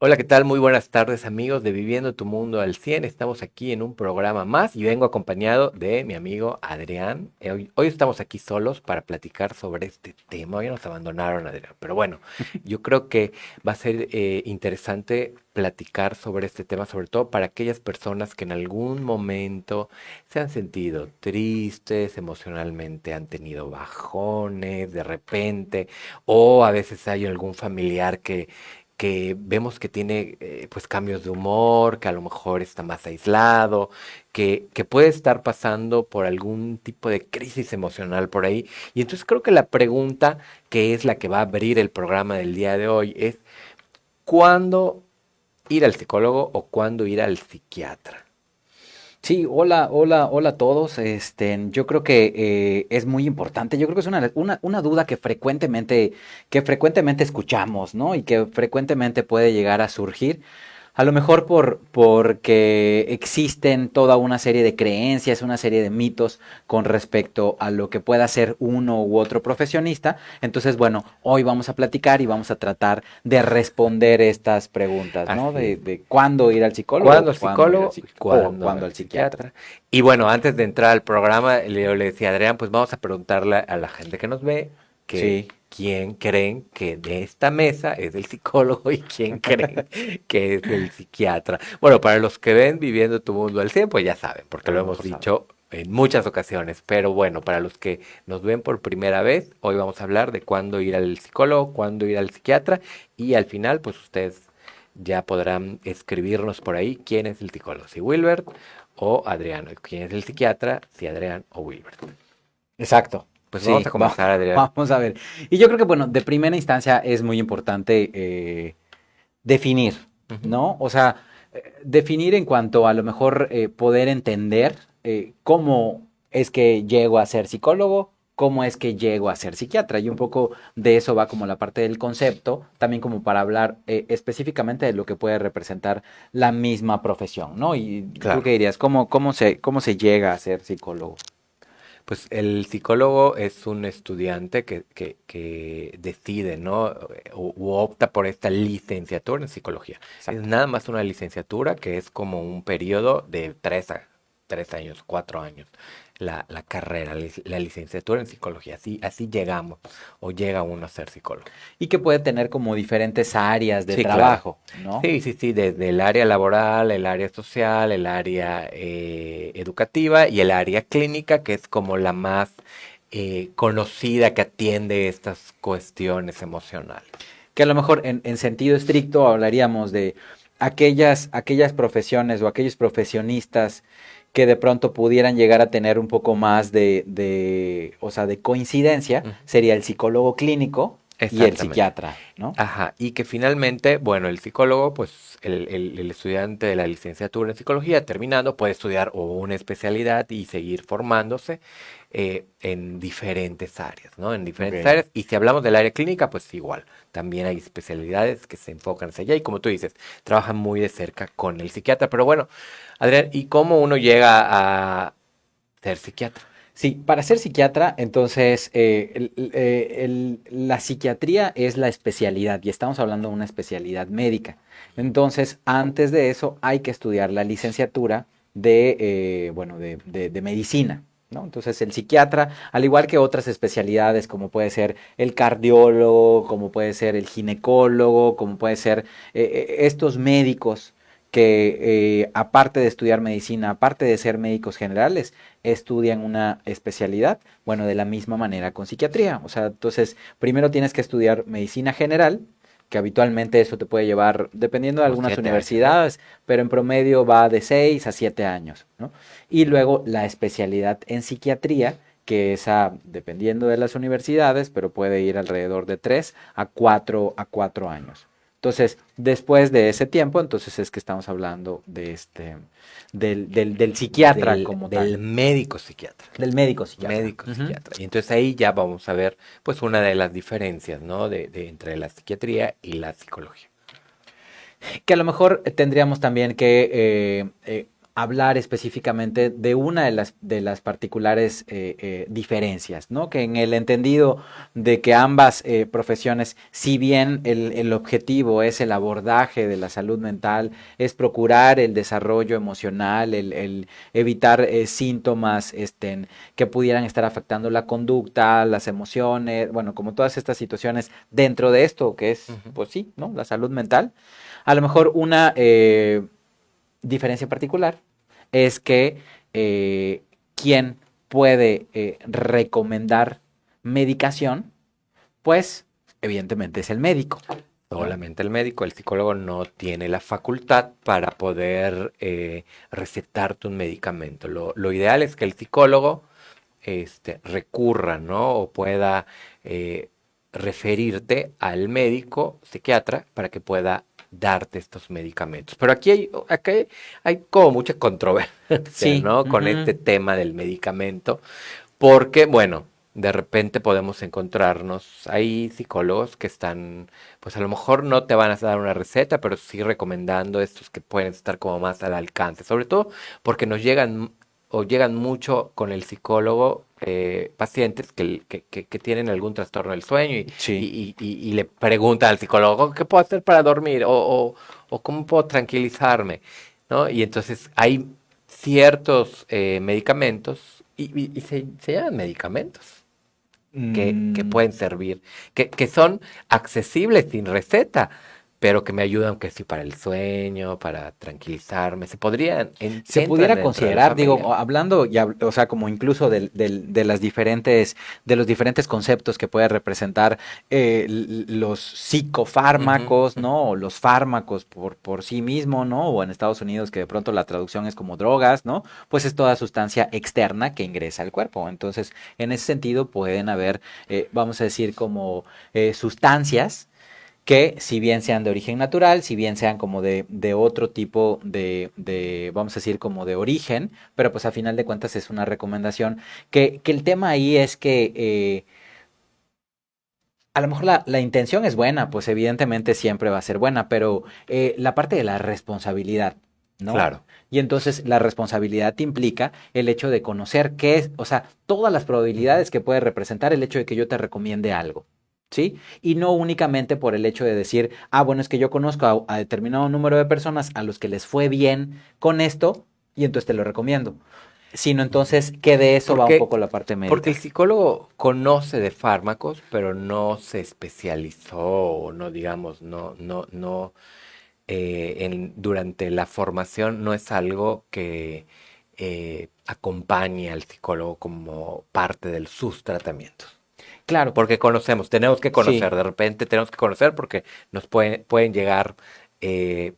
Hola, ¿qué tal? Muy buenas tardes, amigos de Viviendo tu Mundo al 100. Estamos aquí en un programa más y vengo acompañado de mi amigo Adrián. Hoy estamos aquí solos para platicar sobre este tema. Hoy nos abandonaron, Adrián. Pero bueno, yo creo que va a ser interesante platicar sobre este tema, sobre todo para aquellas personas que en algún momento se han sentido tristes, emocionalmente han tenido bajones de repente, o a veces hay algún familiar que vemos que tiene pues cambios de humor, que a lo mejor está más aislado, que puede estar pasando por algún tipo de crisis emocional por ahí. Y entonces creo que la pregunta que es la que va a abrir el programa del día de hoy es ¿cuándo ir al psicólogo o cuándo ir al psiquiatra? Sí, hola, hola, hola a todos. Yo creo que es muy importante. Yo creo que es una duda que frecuentemente escuchamos, ¿no? Y que frecuentemente puede llegar a surgir. A lo mejor porque existen toda una serie de creencias, una serie de mitos con respecto a lo que pueda ser uno u otro profesionista. Entonces, bueno, hoy vamos a platicar y vamos a tratar de responder estas preguntas, ¿no? Así es. De cuándo ir al psicólogo, ¿Cuándo al cuándo ir al psicólogo y psiquiatra o cuándo cuándo al al psiquiatra. psiquiatra? Y bueno, antes de entrar al programa, le decía a Adrián, pues vamos a preguntarle a la gente que nos ve que Sí, quién creen que de esta mesa es el psicólogo y quién creen que es el psiquiatra. Bueno, para los que ven Viviendo tu Mundo al 100, pues ya saben, porque a lo lo hemos mejor saben. dicho en muchas ocasiones. Pero bueno, para los que nos ven por primera vez, hoy vamos a hablar de cuándo ir al psicólogo, cuándo ir al psiquiatra y al final, pues ustedes ya podrán escribirnos por ahí quién es el psicólogo, si Wilbert o Adriano, quién es el psiquiatra, si Adrián o Wilbert. Exacto. Pues vamos a Sí, comenzar, Adrián. vamos a ver. Y yo creo que, bueno, de primera instancia es muy importante definir, Ujú. ¿no? O sea, definir en cuanto a lo mejor poder entender cómo es que llego a ser psicólogo, cómo es que llego a ser psiquiatra. Y un poco de eso va como la parte del concepto, también como para hablar específicamente de lo que puede representar la misma profesión, ¿no? Y tú qué Claro. dirías, ¿cómo se llega a ser psicólogo? Pues el psicólogo es un estudiante que decide, ¿no? U opta por esta licenciatura en psicología. Es Exacto. nada más una licenciatura que es como un periodo de 3 años, 4 años, la carrera, la licenciatura en psicología. Así llegamos o llega uno a ser psicólogo. Y que puede tener como diferentes áreas de Sí, claro. trabajo, ¿no? Sí, desde el área laboral, el área social, el área educativa y el área clínica, que es como la más conocida que atiende estas cuestiones emocionales. Que a lo mejor en sentido estricto hablaríamos de aquellas profesiones o aquellos profesionistas que de pronto pudieran llegar a tener un poco más o sea, de coincidencia, Ujú. sería el psicólogo clínico y el Exactamente. psiquiatra, ¿no? Ajá, y que finalmente, bueno, el psicólogo, pues el estudiante de la licenciatura en psicología, terminando, puede estudiar o una especialidad y seguir formándose en diferentes áreas, ¿no? En diferentes Ok. áreas. Y si hablamos del área clínica, pues igual, también hay especialidades que se enfocan hacia allá y como tú dices, trabajan muy de cerca con el psiquiatra. Pero bueno, Adrián, ¿y cómo uno llega a ser psiquiatra? Sí, para ser psiquiatra, entonces, la psiquiatría es la especialidad y estamos hablando de una especialidad médica. Entonces, antes de eso, hay que estudiar la licenciatura bueno, de medicina, ¿no? Entonces, el psiquiatra, al igual que otras especialidades, como puede ser el cardiólogo, como puede ser el ginecólogo, como puede ser estos médicos que aparte de estudiar medicina, aparte de ser médicos generales, estudian una especialidad, bueno, de la misma manera con psiquiatría. O sea, entonces, primero tienes que estudiar medicina general, que habitualmente eso te puede llevar, dependiendo de Como algunas 7 años, ¿no? universidades, pero en promedio va de 6 a 7 años, ¿no? Y luego la especialidad en psiquiatría, que esa, dependiendo de las universidades, pero puede ir alrededor de 3 a 4 años. Entonces, después de ese tiempo, entonces es que estamos hablando del psiquiatra como tal, Del médico psiquiatra. del médico psiquiatra. Médico Ujú. psiquiatra. Y entonces ahí ya vamos a ver pues una de las diferencias, ¿no? De entre la psiquiatría y la psicología. Que a lo mejor tendríamos también que hablar específicamente de una de las particulares diferencias, ¿no? Que en el entendido de que ambas profesiones, si bien el objetivo es el abordaje de la salud mental, es procurar el desarrollo emocional, el evitar síntomas que pudieran estar afectando la conducta, las emociones, bueno, como todas estas situaciones dentro de esto que es, Ujú. pues sí, ¿no? La salud mental. A lo mejor una diferencia particular es que quien puede recomendar medicación, pues evidentemente es el médico, ¿no? Solamente el médico, el psicólogo no tiene la facultad para poder recetarte un medicamento. Lo ideal es que el psicólogo recurra, ¿no? O pueda eh, referirte al médico psiquiatra para que pueda darte estos medicamentos. Pero aquí hay como mucha controversia, Sí, ¿no? Con este ujú, tema del medicamento, porque, bueno, de repente podemos encontrarnos, hay psicólogos que están, pues a lo mejor no te van a dar una receta, pero sí recomendando estos que pueden estar como más al alcance, sobre todo porque nos llegan o llegan mucho con el psicólogo pacientes que tienen algún trastorno del sueño sí. y le preguntan al psicólogo, ¿qué puedo hacer para dormir? O ¿cómo puedo tranquilizarme? ¿No? Y entonces hay ciertos medicamentos, y se llaman medicamentos, que Mm, pueden servir, que son accesibles sin receta, pero que me ayudan que sí para el sueño, para tranquilizarme. Se podrían, Se entran pudiera dentro de la considerar, digo, familia. hablando, o sea, como incluso de las diferentes, de los diferentes conceptos que puede representar los Ujú, psicofármacos, ujú. ¿no? O los fármacos por sí mismo, ¿no? O en Estados Unidos que de pronto la traducción es como drogas, ¿no? Pues es toda sustancia externa que ingresa al cuerpo. Entonces, en ese sentido pueden haber, vamos a decir, como sustancias que si bien sean de origen natural, si bien sean como de otro tipo vamos a decir, como de origen, pero pues a final de cuentas es una recomendación, que el tema ahí es que a lo mejor la intención es buena, pues evidentemente siempre va a ser buena, pero la parte de la responsabilidad, ¿no? Claro. Y entonces la responsabilidad implica el hecho de conocer qué es, o sea, todas las Ujú. probabilidades que puede representar el hecho de que yo te recomiende algo. ¿Sí? Y no únicamente por el hecho de decir, ah, bueno, es que yo conozco a determinado número de personas a los que les fue bien con esto y entonces te lo recomiendo. Sino Ujú. entonces que de eso va un Porque, poco la parte porque el médica. psicólogo conoce de fármacos, pero no se especializó, o no, digamos, no, durante la formación no es algo que acompañe al psicólogo como parte de sus tratamientos. Claro, Porque conocemos, tenemos que sí. conocer, de repente tenemos que conocer porque pueden llegar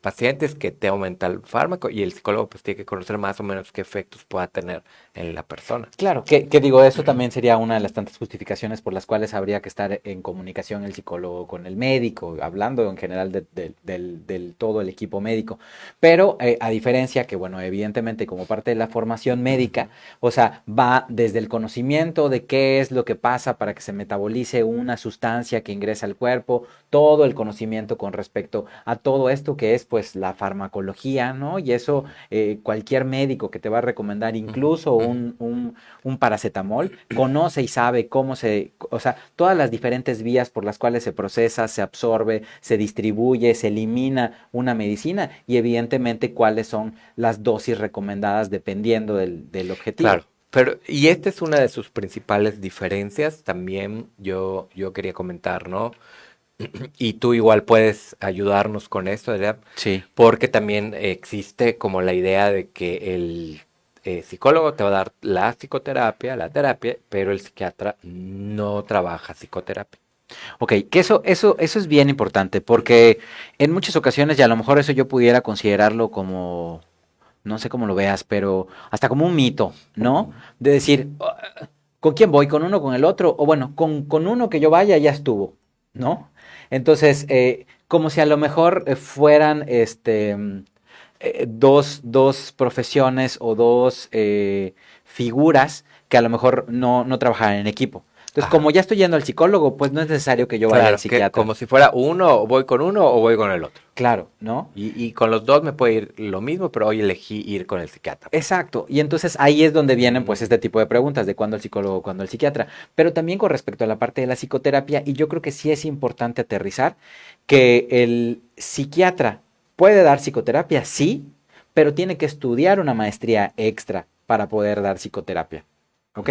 pacientes que te aumenta el fármaco y el psicólogo pues tiene que conocer más o menos qué efectos pueda tener en la persona. Claro, que digo, eso también sería una de las tantas justificaciones por las cuales habría que estar en comunicación el psicólogo con el médico, hablando en general del todo el equipo médico. Pero a diferencia que, bueno, evidentemente como parte de la formación médica, o sea, va desde el conocimiento de qué es lo que pasa para que se metabolice una sustancia que ingresa al cuerpo, todo el conocimiento con respecto a todo esto que es pues la farmacología, ¿no? Y eso cualquier médico que te va a recomendar Ujú, incluso ujú. un paracetamol, conoce y sabe cómo o sea, todas las diferentes vías por las cuales se procesa, se absorbe, se distribuye, se elimina una medicina y evidentemente cuáles son las dosis recomendadas dependiendo del objetivo. Claro, pero y esta es una de sus principales diferencias, también yo quería comentar, ¿no? Y tú igual puedes ayudarnos con esto, ¿verdad? Sí. Porque también existe como la idea de que el psicólogo te va a dar la psicoterapia, la terapia, pero el psiquiatra no trabaja psicoterapia. Ok, que eso es bien importante porque en muchas ocasiones, y a lo mejor eso yo pudiera considerarlo como, no sé cómo lo veas, pero hasta como un mito, ¿no? Ujú. De decir, ¿con quién voy? ¿Con uno, con el otro? O bueno, con uno que yo vaya ya estuvo, ¿no? Entonces, como si a lo mejor fueran dos profesiones o dos figuras que a lo mejor no trabajaran en equipo. Entonces, como ya estoy yendo al psicólogo, pues no es necesario que yo vaya al psiquiatra. Como si fuera uno, o voy con uno o voy con el otro. Claro, ¿no? Y con los dos me puede ir lo mismo, pero hoy elegí ir con el psiquiatra. Exacto. Y entonces ahí es donde vienen pues este tipo de preguntas de cuándo el psicólogo, cuándo el psiquiatra. Pero también con respecto a la parte de la psicoterapia, y yo creo que sí es importante aterrizar que el psiquiatra puede dar psicoterapia, sí, pero tiene que estudiar una maestría extra para poder dar psicoterapia. ¿Ok?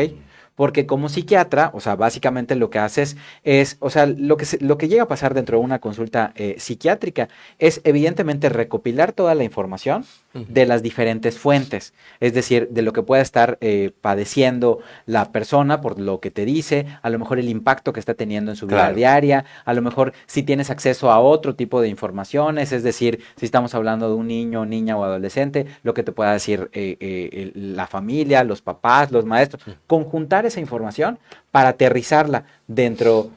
Porque como psiquiatra, o sea, básicamente lo que haces es, o sea, lo que llega a pasar dentro de una consulta psiquiátrica es evidentemente recopilar toda la información de las diferentes fuentes, es decir, de lo que pueda estar padeciendo la persona por lo que te dice, a lo mejor el impacto que está teniendo en su vida diaria, a lo mejor si tienes acceso a otro tipo de informaciones, es decir, si estamos hablando de un niño, niña o adolescente, lo que te pueda decir la familia, los papás, los maestros, conjuntar esa información para aterrizarla dentro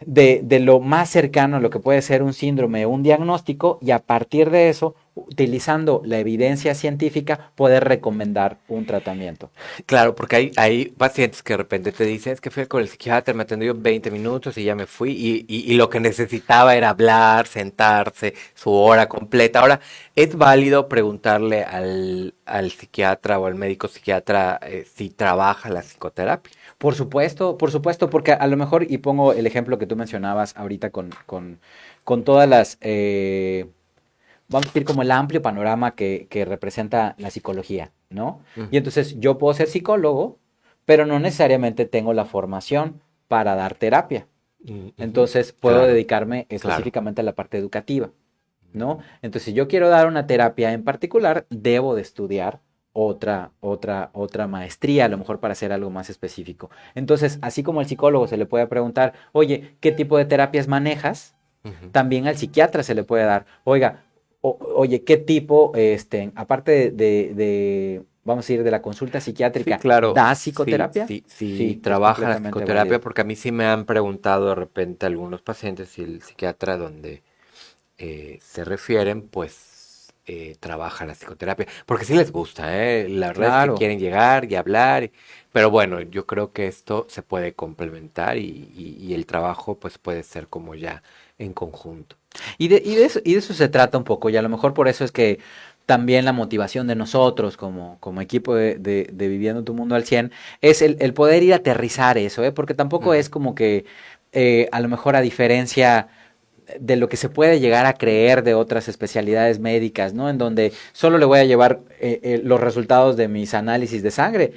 de lo más cercano a lo que puede ser un síndrome o un diagnóstico y a partir de eso, utilizando la evidencia científica, poder recomendar un tratamiento. Claro, porque hay pacientes que de repente te dicen, es que fui con el psiquiatra, me atendió 20 minutos y ya me fui y lo que necesitaba era hablar, sentarse, su hora completa. Ahora, ¿es válido preguntarle al psiquiatra o al médico psiquiatra si trabaja la psicoterapia? Por supuesto, porque a lo mejor, y pongo el ejemplo que tú mencionabas ahorita con todas las, vamos a decir, como el amplio panorama que representa la psicología, ¿no? Y entonces yo puedo ser psicólogo, pero no necesariamente tengo la formación para dar terapia. Entonces puedo dedicarme específicamente a la parte educativa, ¿no? Entonces, si yo quiero dar una terapia en particular, debo de estudiar otra maestría, a lo mejor para hacer algo más específico. Entonces, así como al psicólogo se le puede preguntar, oye, ¿qué tipo de terapias manejas? También al psiquiatra se le puede dar, oiga, oye, ¿qué tipo, aparte vamos a ir de la consulta psiquiátrica, ¿da psicoterapia? Sí, trabaja la psicoterapia, válido. Porque a mí sí me han preguntado de repente algunos pacientes si el psiquiatra donde se refieren, pues trabaja la psicoterapia, porque sí les gusta, la verdad es que quieren llegar y hablar, pero bueno, yo creo que esto se puede complementar y el trabajo pues puede ser como ya en conjunto. Y de eso se trata un poco, y a lo mejor por eso es que también la motivación de nosotros como equipo de Viviendo tu Mundo al 100 es el poder ir a aterrizar eso, porque tampoco es como que a lo mejor a diferencia de lo que se puede llegar a creer de otras especialidades médicas, ¿no? En donde solo le voy a llevar los resultados de mis análisis de sangre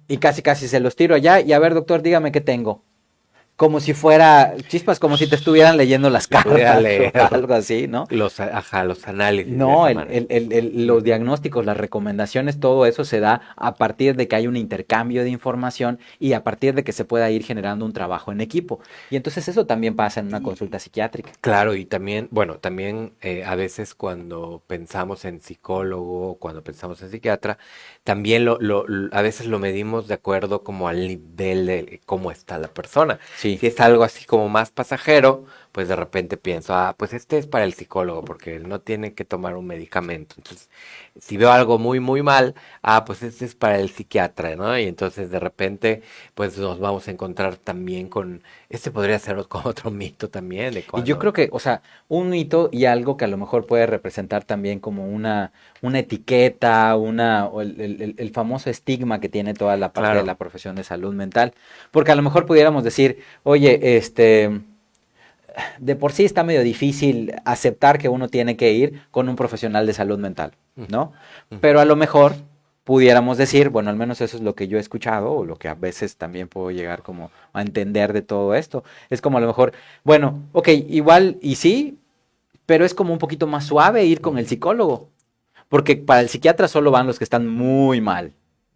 y casi se los tiro allá y a ver, doctor, dígame qué tengo. Como si fuera, chispas, como si te estuvieran leyendo las cartas o algo así, ¿no? Los análisis. No, los diagnósticos, las recomendaciones, todo eso se da a partir de que hay un intercambio de información y a partir de que se pueda ir generando un trabajo en equipo. Y entonces eso también pasa en una consulta psiquiátrica. Claro, y también, bueno, también a veces cuando pensamos en psicólogo, cuando pensamos en psiquiatra, también a veces lo medimos de acuerdo como al nivel de cómo está la persona. Sí. Si es algo así como más pasajero, pues de repente pienso, pues este es para el psicólogo, porque él no tiene que tomar un medicamento. Entonces, si veo algo muy, muy mal, pues este es para el psiquiatra, ¿no? Y entonces de repente, pues nos vamos a encontrar también podría ser como otro mito también. Y yo creo que, o sea, un mito y algo que a lo mejor puede representar también como una etiqueta, el famoso estigma que tiene toda la parte de la profesión de salud mental. Porque a lo mejor pudiéramos decir, oye, de por sí está medio difícil aceptar que uno tiene que ir con un profesional de salud mental, ¿no? Pero a lo mejor pudiéramos decir, bueno, al menos eso es lo que yo he escuchado o lo que a veces también puedo llegar como a entender de todo esto. Es como a lo mejor, bueno, ok, igual y sí, pero es como un poquito más suave ir con el psicólogo, porque para el psiquiatra solo van los que están muy mal,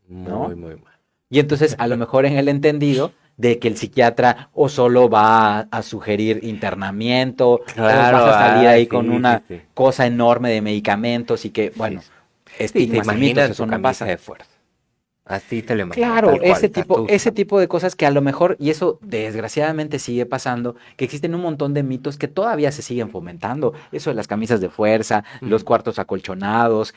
¿no? Muy, muy mal. Y entonces a lo mejor en el entendido de que el psiquiatra o solo va a sugerir internamiento, claro, o vas a salir ahí con una cosa enorme de medicamentos y que, bueno, estigmas y mitos, eso no pasa. De fuerza. Así te lo imagino, Claro, tal cual, ese Tatusa. tipo de cosas que a lo mejor, y eso desgraciadamente sigue pasando, que existen un montón de mitos que todavía se siguen fomentando. Eso de las camisas de fuerza, los Ujú. cuartos acolchonados,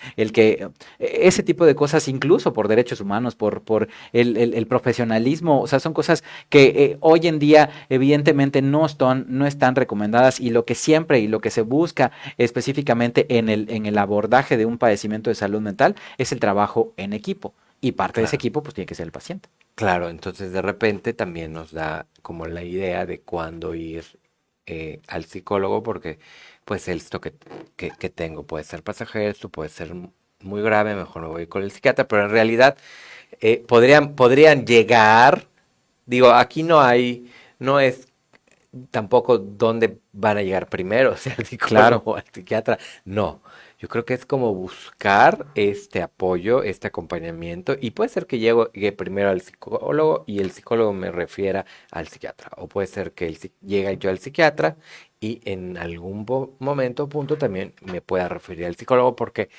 ese tipo de cosas, incluso por derechos humanos, por el profesionalismo, o sea, son cosas que hoy en día evidentemente no están recomendadas y lo que siempre y lo que se busca específicamente en el abordaje de un padecimiento de salud mental es el trabajo en equipo. Y parte de ese Claro. equipo, pues tiene que ser el paciente. Claro, entonces de repente también nos da como la idea de cuándo ir al psicólogo, porque pues esto que tengo puede ser pasajero, esto puede ser muy grave, mejor me voy con el psiquiatra, pero en realidad podrían llegar, digo, aquí no es tampoco dónde van a llegar primero, si al psicólogo Claro. o al psiquiatra. No, yo creo que es como buscar este apoyo, este acompañamiento, y puede ser que llegue primero al psicólogo y el psicólogo me refiera al psiquiatra, o puede ser que llegue yo al psiquiatra y en algún momento, punto, también me pueda referir al psicólogo, porque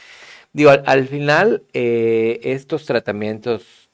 digo, al final estos tratamientos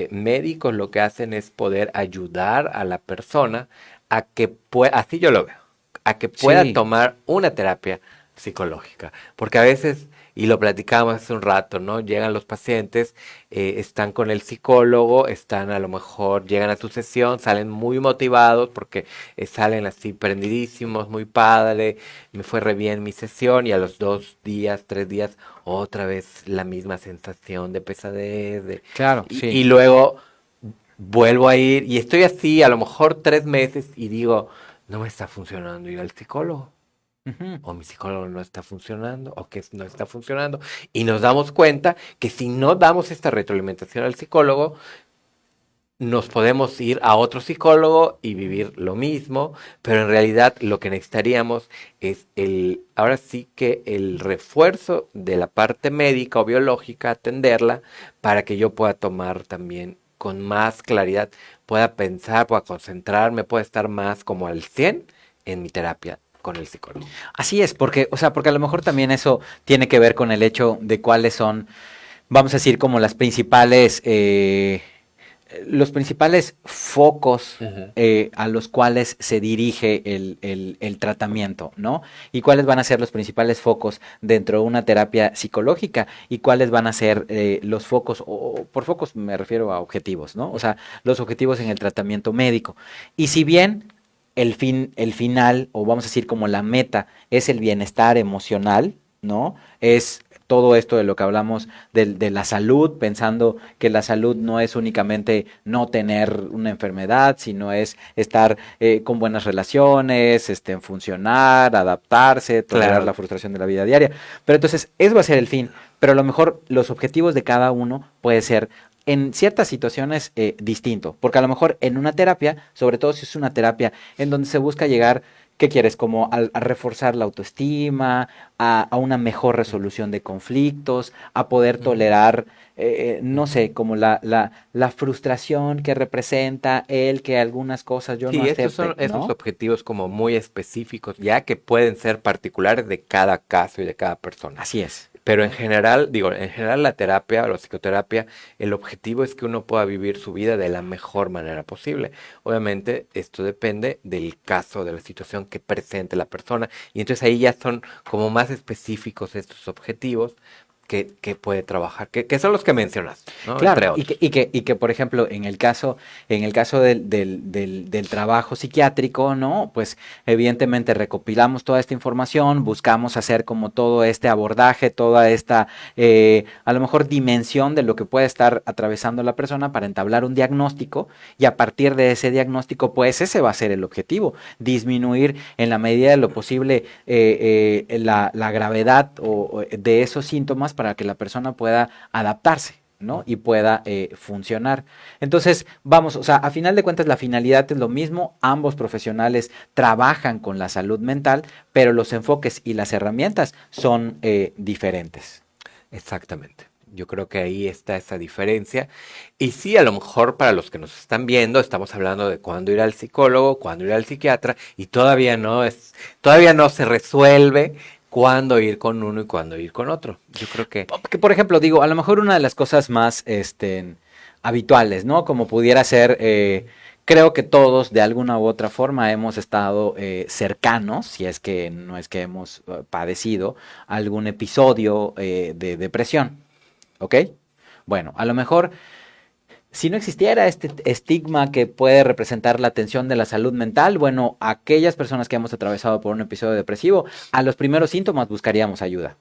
médicos lo que hacen es poder ayudar a la persona a que pueda, así yo lo veo, a que pueda Sí, tomar una terapia psicológica. Porque a veces, y lo platicábamos hace un rato, ¿no? Llegan los pacientes, están con el psicólogo, están a lo mejor, llegan a tu sesión, salen muy motivados porque salen así prendidísimos, muy padre, me fue re bien mi sesión y a los 2 días, 3 días, otra vez la misma sensación de pesadez, claro, y sí. luego vuelvo a ir y estoy así a lo mejor 3 meses y digo, no me está funcionando ir al psicólogo. Ujú. O mi psicólogo no está funcionando, o que no está funcionando. Y nos damos cuenta que si no damos esta retroalimentación al psicólogo, nos podemos ir a otro psicólogo y vivir lo mismo, pero en realidad lo que necesitaríamos es ahora sí que el refuerzo de la parte médica o biológica, atenderla, para que yo pueda tomar también con más claridad, pueda pensar, pueda concentrarme, pueda estar más como al 100 en mi terapia con el psicólogo. Así es, porque, o sea, porque a lo mejor también eso tiene que ver con el hecho de cuáles son, vamos a decir, como los principales focos Ujú. a los cuales se dirige el tratamiento, ¿no? Y cuáles van a ser los principales focos dentro de una terapia psicológica y cuáles van a ser los focos, o por focos me refiero a objetivos, ¿no? O sea, los objetivos en el tratamiento médico. Y si bien el final, o vamos a decir como la meta, es el bienestar emocional, ¿no? Es todo esto de lo que hablamos de la salud, pensando que la salud no es únicamente no tener una enfermedad, sino es estar con buenas relaciones, funcionar, adaptarse, tolerar la Claro, frustración de la vida diaria. Pero entonces, eso va a ser el fin. Pero a lo mejor los objetivos de cada uno puede ser en ciertas situaciones distinto, porque a lo mejor en una terapia, sobre todo si es una terapia en donde se busca llegar, ¿qué quieres? Como a reforzar la autoestima, a una mejor resolución de conflictos, a poder ujú, tolerar, no ujú. sé, como la frustración que representa el que algunas cosas yo no Sí, estos son acepte, esos ¿no? objetivos como muy específicos, ya que pueden ser particulares de cada caso y de cada persona. Así es. Pero en general, digo, en general la terapia o la psicoterapia, el objetivo es que uno pueda vivir su vida de la mejor manera posible. Obviamente, esto depende del caso, de la situación que presente la persona. Y entonces ahí ya son como más específicos estos objetivos que puede trabajar, que son los que mencionas, ¿no? Claro, Entre otros. por ejemplo, en el caso del trabajo psiquiátrico, ¿no? Pues evidentemente recopilamos toda esta información, buscamos hacer como todo este abordaje, toda esta, a lo mejor, dimensión de lo que puede estar atravesando la persona para entablar un diagnóstico y a partir de ese diagnóstico, pues ese va a ser el objetivo, disminuir en la medida de lo posible la gravedad de esos síntomas para que la persona pueda adaptarse, ¿no? Y pueda funcionar. Entonces, vamos, o sea, a final de cuentas la finalidad es lo mismo, ambos profesionales trabajan con la salud mental, pero los enfoques y las herramientas son diferentes. Exactamente. Yo creo que ahí está esa diferencia. Y sí, a lo mejor para los que nos están viendo, estamos hablando de cuándo ir al psicólogo, cuándo ir al psiquiatra, y todavía no se resuelve cuándo ir con uno y cuándo ir con otro. Yo creo que Que, por ejemplo, digo, a lo mejor una de las cosas más, habituales, ¿no? Como pudiera ser, creo que todos de alguna u otra forma hemos estado cercanos, si es que no es que hemos padecido algún episodio de depresión, ¿ok? Bueno, a lo mejor si no existiera este estigma que puede representar la atención de la salud mental, bueno, aquellas personas que hemos atravesado por un episodio depresivo, a los primeros síntomas buscaríamos ayuda.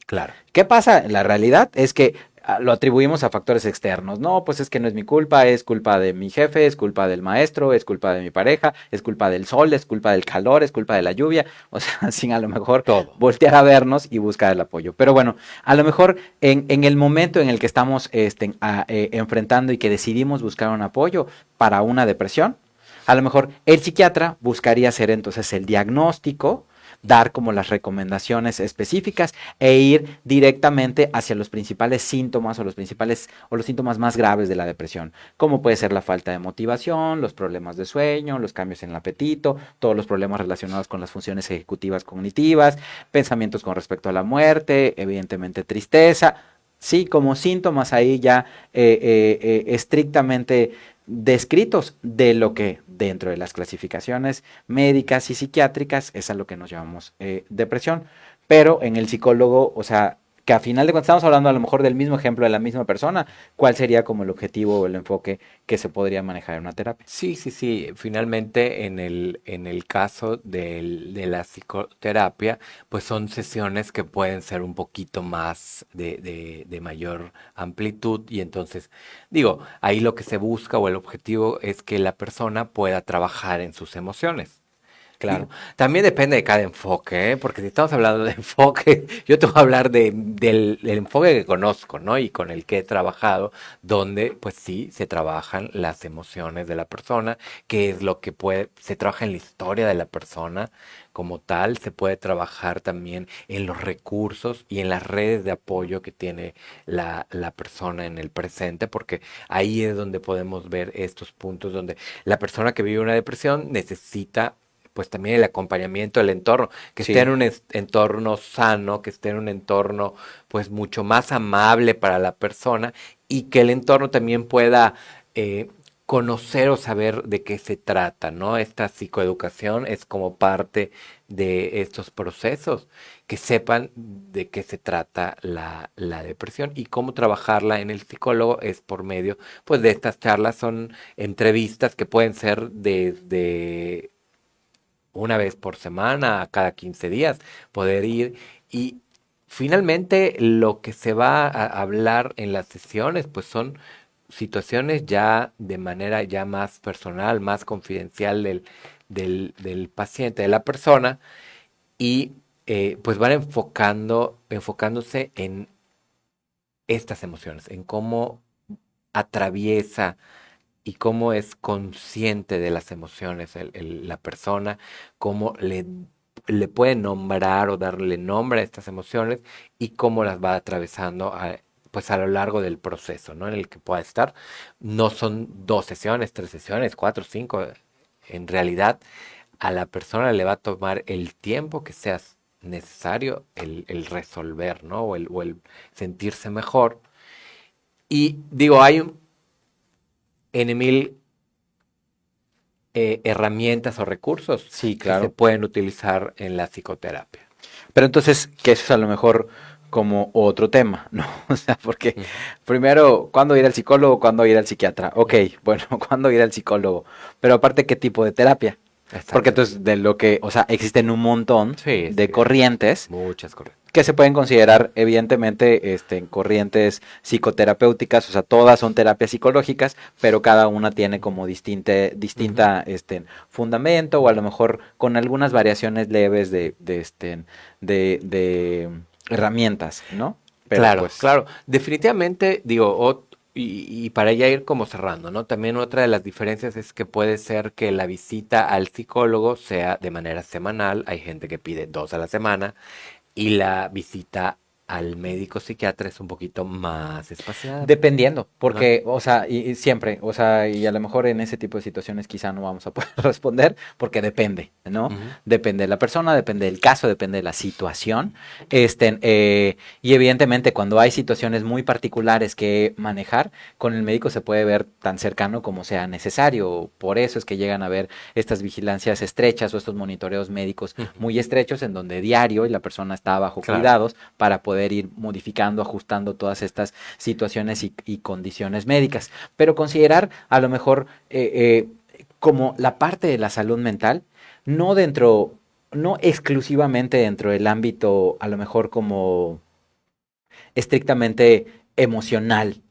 Claro. ¿Qué pasa? La realidad es que lo atribuimos a factores externos. No, pues es que no es mi culpa, es culpa de mi jefe, es culpa del maestro, es culpa de mi pareja, es culpa del sol, es culpa del calor, es culpa de la lluvia. O sea, sin a lo mejor Todo. voltear a vernos y buscar el apoyo. Pero bueno, a lo mejor en el momento en el que estamos enfrentando y que decidimos buscar un apoyo para una depresión, a lo mejor el psiquiatra buscaría hacer entonces el diagnóstico, dar como las recomendaciones específicas e ir directamente hacia los principales síntomas o los síntomas más graves de la depresión, como puede ser la falta de motivación, los problemas de sueño, los cambios en el apetito, todos los problemas relacionados con las funciones ejecutivas cognitivas, pensamientos con respecto a la muerte, evidentemente tristeza. Sí, como síntomas ahí ya estrictamente descritos de lo que dentro de las clasificaciones médicas y psiquiátricas es a lo que nos llamamos depresión. Pero en el psicólogo, o sea, que a final de cuentas estamos hablando a lo mejor del mismo ejemplo de la misma persona, ¿cuál sería como el objetivo o el enfoque que se podría manejar en una terapia? Sí, sí, sí. Finalmente, en el caso de la psicoterapia, pues son sesiones que pueden ser un poquito más de mayor amplitud y entonces, digo, ahí lo que se busca o el objetivo es que la persona pueda trabajar en sus emociones. Digo, Claro. también depende de cada enfoque, ¿eh? Porque si estamos hablando de enfoque, yo te voy a hablar del enfoque que conozco, ¿no? Y con el que he trabajado, donde pues sí se trabajan las emociones de la persona, que es lo que puede, se trabaja en la historia de la persona como tal, se puede trabajar también en los recursos y en las redes de apoyo que tiene la persona en el presente, porque ahí es donde podemos ver estos puntos donde la persona que vive una depresión necesita pues también el acompañamiento del entorno, que esté en Sí, un entorno sano, que esté en un entorno pues mucho más amable para la persona y que el entorno también pueda eh, conocer o saber de qué se trata, ¿no? Esta psicoeducación es como parte de estos procesos, que sepan de qué se trata la depresión y cómo trabajarla en el psicólogo es por medio, pues de estas charlas, son entrevistas que pueden ser desde una vez por semana, a cada 15 días, poder ir y finalmente lo que se va a hablar en las sesiones, pues son situaciones ya de manera ya más personal, más confidencial del paciente, de la persona, y pues van enfocándose en estas emociones, en cómo atraviesa y cómo es consciente de las emociones la persona, cómo le puede nombrar o darle nombre a estas emociones y cómo las va atravesando pues a lo largo del proceso, ¿no? En el que pueda estar. No son 2 sesiones, 3 sesiones, 4, 5. En realidad, a la persona le va a tomar el tiempo que sea necesario el resolver, ¿no? O el sentirse mejor. Y digo, hay en mil herramientas o recursos sí, que se claro. pueden utilizar en la psicoterapia. Pero entonces, que eso es a lo mejor como otro tema, ¿no? O sea, porque Ujú, primero, ¿cuándo ir al psicólogo? ¿Cuándo ir al psiquiatra? Ok, ujú. bueno, ¿cuándo ir al psicólogo? Pero aparte, ¿qué tipo de terapia? Porque Exacto. entonces, de lo que, o sea, existen un montón Sí, de sí, corrientes muchas correcto. que se pueden considerar, evidentemente, corrientes psicoterapéuticas, o sea, todas son terapias psicológicas, pero cada una tiene como Ujú. distinta fundamento, o a lo mejor con algunas variaciones leves de herramientas, ¿no? Pero Claro, pues, claro. Definitivamente, digo, y para ya ir como cerrando, ¿no? También otra de las diferencias es que puede ser que la visita al psicólogo sea de manera semanal. Hay gente que pide 2 a la semana y la visita al médico psiquiatra es un poquito más espaciada. Dependiendo, Ajá. porque, o sea, y siempre, o sea, y a lo mejor en ese tipo de situaciones quizá no vamos a poder responder, porque depende, ¿no? Ujú. Depende de la persona, depende del caso, depende de la situación. Y evidentemente cuando hay situaciones muy particulares que manejar, con el médico se puede ver tan cercano como sea necesario. Por eso es que llegan a ver estas vigilancias estrechas o estos monitoreos médicos Ujú. muy estrechos en donde diario y la persona está bajo Claro. cuidados para poder ir modificando, ajustando todas estas situaciones y condiciones médicas. Pero considerar a lo mejor como la parte de la salud mental, no dentro, no exclusivamente dentro del ámbito a lo mejor como estrictamente emocional.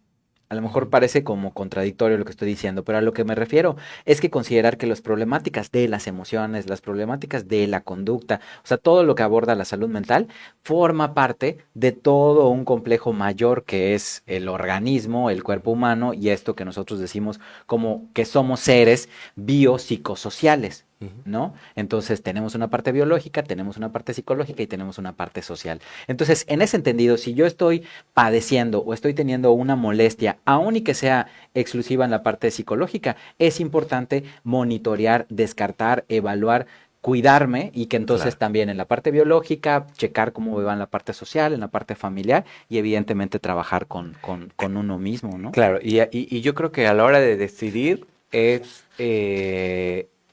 A lo mejor Ujú. parece como contradictorio lo que estoy diciendo, pero a lo que me refiero es que considerar que las problemáticas de las emociones, las problemáticas de la conducta, o sea, todo lo que aborda la salud mental, forma parte de todo un complejo mayor que es el organismo, el cuerpo humano y esto que nosotros decimos como que somos seres biopsicosociales. Ujú. ¿No? Entonces tenemos una parte biológica, tenemos una parte psicológica y tenemos una parte social. Entonces, en ese entendido, si yo estoy padeciendo o estoy teniendo una molestia, aun y que sea exclusiva en la parte psicológica, es importante monitorear, descartar, evaluar, cuidarme y que entonces Claro. también en la parte biológica, checar cómo me va en la parte social, en la parte familiar y evidentemente trabajar con uno mismo, ¿no? Claro, y yo creo que a la hora de decidir es,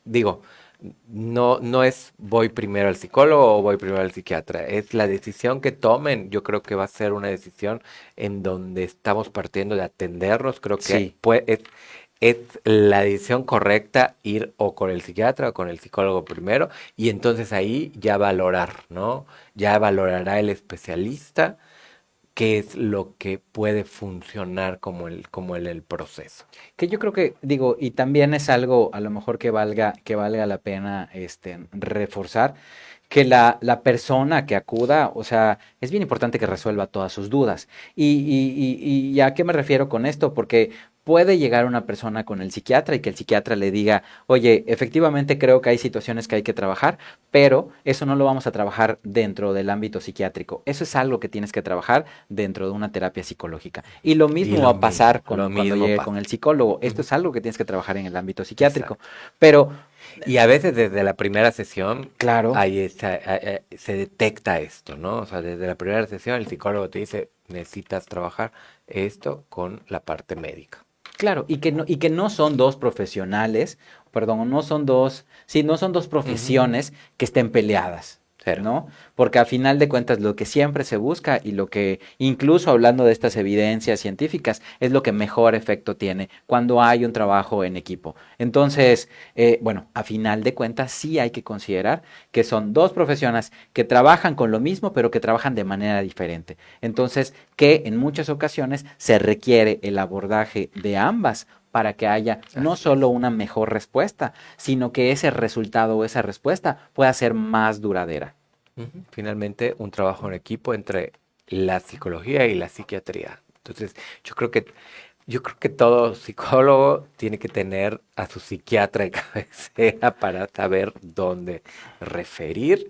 digo, no es voy primero al psicólogo o voy primero al psiquiatra, es la decisión que tomen, yo creo que va a ser una decisión en donde estamos partiendo de atendernos, creo que Sí. es la decisión correcta ir o con el psiquiatra o con el psicólogo primero y entonces ahí ya valorar, ¿no? Ya valorará el especialista qué es lo que puede funcionar como el proceso. Que yo creo que, digo, y también es algo a lo mejor que valga la pena reforzar, que la persona que acuda, o sea, es bien importante que resuelva todas sus dudas. ¿Y a qué me refiero con esto? Porque puede llegar una persona con el psiquiatra y que el psiquiatra le diga, oye, efectivamente creo que hay situaciones que hay que trabajar, pero eso no lo vamos a trabajar dentro del ámbito psiquiátrico. Eso es algo que tienes que trabajar dentro de una terapia psicológica. Y lo Y mismo va a pasar lo cuando mismo llegue pasa. con el psicólogo. Esto Ujú. es algo que tienes que trabajar en el ámbito psiquiátrico. Exacto. Pero, Y a veces desde la primera sesión claro, se detecta esto, ¿no? O sea, desde la primera sesión el psicólogo te dice, necesitas trabajar esto con la parte médica. claro, y que no son dos profesionales, perdón, no son dos, sí, no son dos Ujú. profesiones que estén peleadas, Cero. ¿no? Porque a final de cuentas lo que siempre se busca y lo que, incluso hablando de estas evidencias científicas, es lo que mejor efecto tiene cuando hay un trabajo en equipo. Entonces, bueno, a final de cuentas sí hay que considerar que son dos profesiones que trabajan con lo mismo, pero que trabajan de manera diferente. Entonces, que en muchas ocasiones se requiere el abordaje de ambas para que haya no Así es. solo una mejor respuesta, sino que ese resultado o esa respuesta pueda ser más duradera. Ujú. Finalmente, un trabajo en equipo entre la psicología y la psiquiatría. Entonces, yo creo que Yo creo que todo psicólogo tiene que tener a su psiquiatra de cabecera para saber dónde referir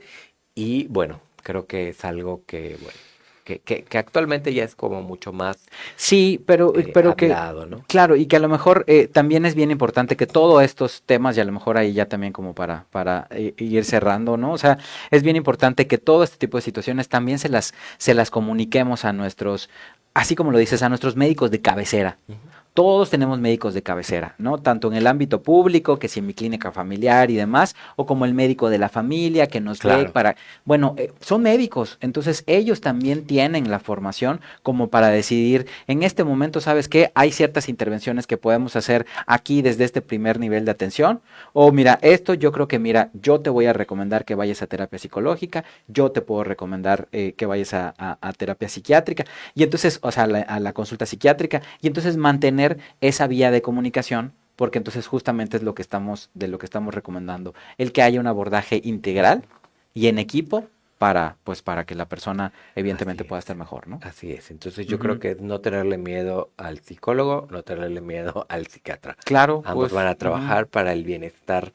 y bueno, creo que es algo que, bueno, que actualmente ya es como mucho más Sí, pero que, hablado, ¿no? claro, y que a lo mejor también es bien importante que todos estos temas, y a lo mejor ahí ya también como para ir cerrando, ¿no? O sea, es bien importante que todo este tipo de situaciones también se las comuniquemos a nuestros, así como lo dices, a nuestros médicos de cabecera. Ujú. Todos tenemos médicos de cabecera, ¿no? Tanto en el ámbito público, que si en mi clínica familiar y demás, o como el médico de la familia que nos ve Claro, para, bueno, son médicos, entonces ellos también tienen la formación como para decidir, en este momento, ¿sabes qué? Hay ciertas intervenciones que podemos hacer aquí desde este primer nivel de atención, o mira, esto yo creo que, mira, yo te voy a recomendar que vayas a terapia psicológica, yo te puedo recomendar que vayas a terapia psiquiátrica, y entonces, o sea, a la consulta psiquiátrica, y entonces mantener esa vía de comunicación, porque entonces justamente es lo que estamos, de lo que estamos recomendando, el que haya un abordaje integral y en equipo para, pues, para que la persona evidentemente así pueda es, estar mejor, ¿no? así es. Entonces yo creo Ujú. que es no tenerle miedo al psicólogo, no tenerle miedo al psiquiatra. Claro, Ambos van pues, a ujú. trabajar para el bienestar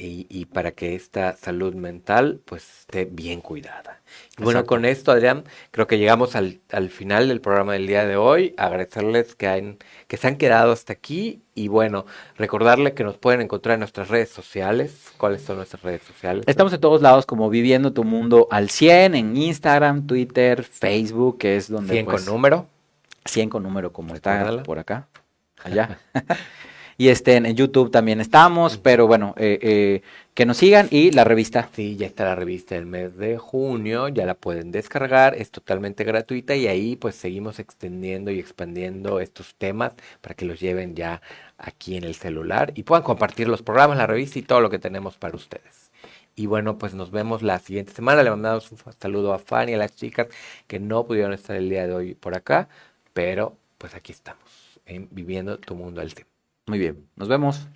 y para que esta salud mental pues esté bien cuidada. Y bueno, Exacto. con esto, Adrián, creo que llegamos al final del programa del día de hoy. Agradecerles que se han quedado hasta aquí y bueno, recordarle que nos pueden encontrar en nuestras redes sociales. ¿Cuáles son nuestras redes sociales? Estamos en todos lados como Viviendo tu Mundo al 100 en Instagram, Twitter, Facebook, que es donde 100 con pues número, 100 con número como está recuérdala. por acá, allá. Y en YouTube también estamos, pero bueno, que nos sigan y la revista. Sí, ya está la revista del mes de junio, ya la pueden descargar, es totalmente gratuita y ahí pues seguimos extendiendo y expandiendo estos temas para que los lleven ya aquí en el celular y puedan compartir los programas, la revista y todo lo que tenemos para ustedes. Y bueno, pues nos vemos la siguiente semana. Le mandamos un saludo a Fanny y a las chicas que no pudieron estar el día de hoy por acá, pero pues aquí estamos, en Viviendo tu Mundo al 100. Muy bien, nos vemos.